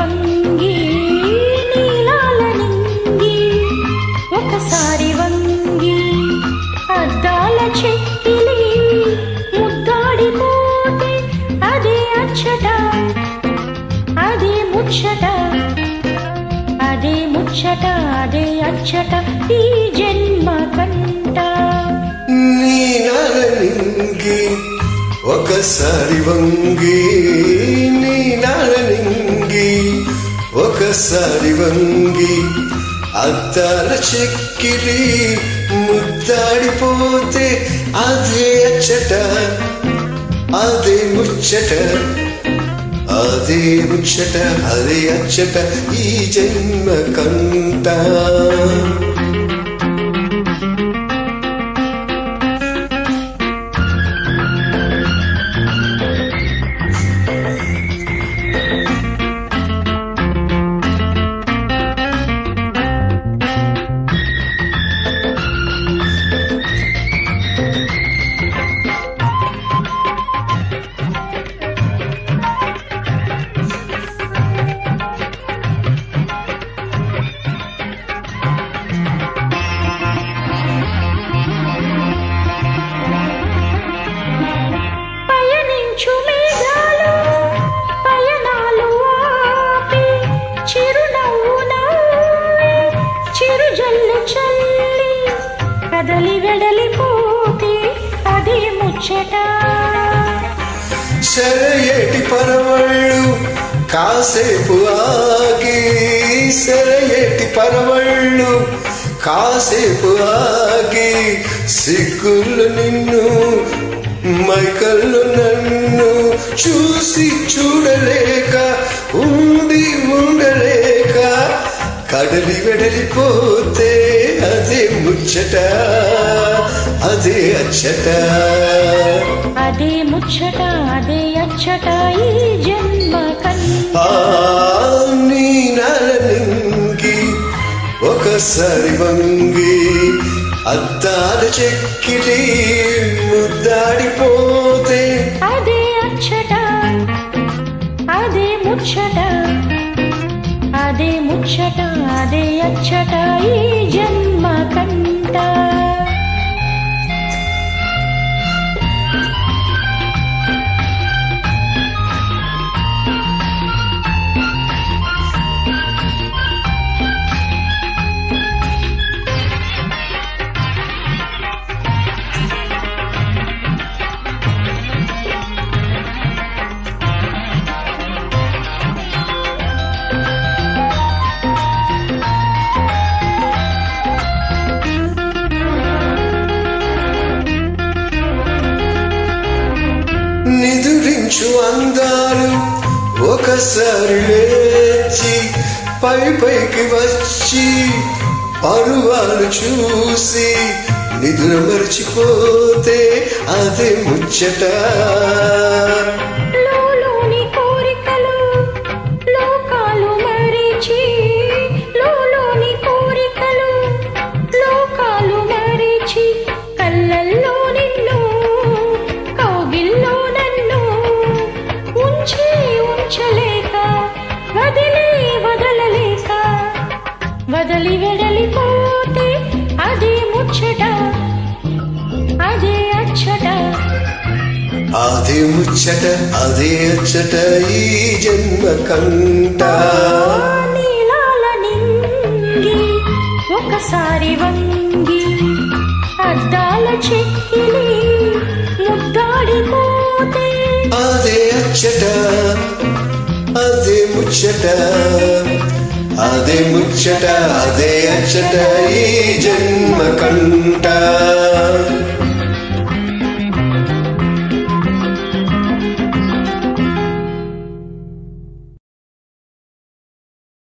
వంగి నీలాల నింగి ఒకసారి వంగి అద్దాల చెక్కిలి ముద్దాడిపోతే అదే అచ్చట అదే ముచ్చట అదే ముచ్చట అదే అచ్చట ఈ జన్మ కంట నీలాల నింగి ఒకసారి వంగి నీలాల నింగి ఒకసారి వంగి అద్దాల చెక్కిలి ముద్దాడిపోతే అదే అచ్చట అదే ముచ్చట అదే ముచ్చట అదే అచ్చట ఈ జన్మ కంట కదలి వెడలిపోతే అదే ముచ్చట సెరయేటి పరవళ్ళు కాసేపు ఆగి సెరయేటి పరవళ్ళు కాసేపు ఆగి సిగ్గులు నిన్ను మైకళ్ళు నన్ను చూసి చూడలేక ఉండి ఉండలేక కడలి వెడలిపోతే అదే ముచ్చట అదే అచ్చట అదే ముచ్చట అదే అచ్చట ఈ జన్మ కంట నీలాల నింగి ఒకసారి వంగి అద్దాల చెక్కిలి ముద్దాడిపోతే అదే అచ్చట అదే ముచ్చట అదే ముచ్చట అదే అచ్చట ఈ జన్మ కంట నిదురించు అందాలు ఒకసారి లేచి పైకి వచ్చి పరువాలు చూసి నిద్ర మర్చిపోతే అదే ముచ్చట వదలి వెడలిపోతే అదే ముచ్చట అదే అచ్చట అదే ముచ్చట అదే అచ్చట ఈ జన్మ కంట నీలాల నింగి ఒకసారి వంగి అద్దాల చెక్కిలి ముద్దాడిపోతే అదే అచ్చట అదే ముచ్చట అదే ముచ్చట అదే అచ్చట ఈ జన్మ కంట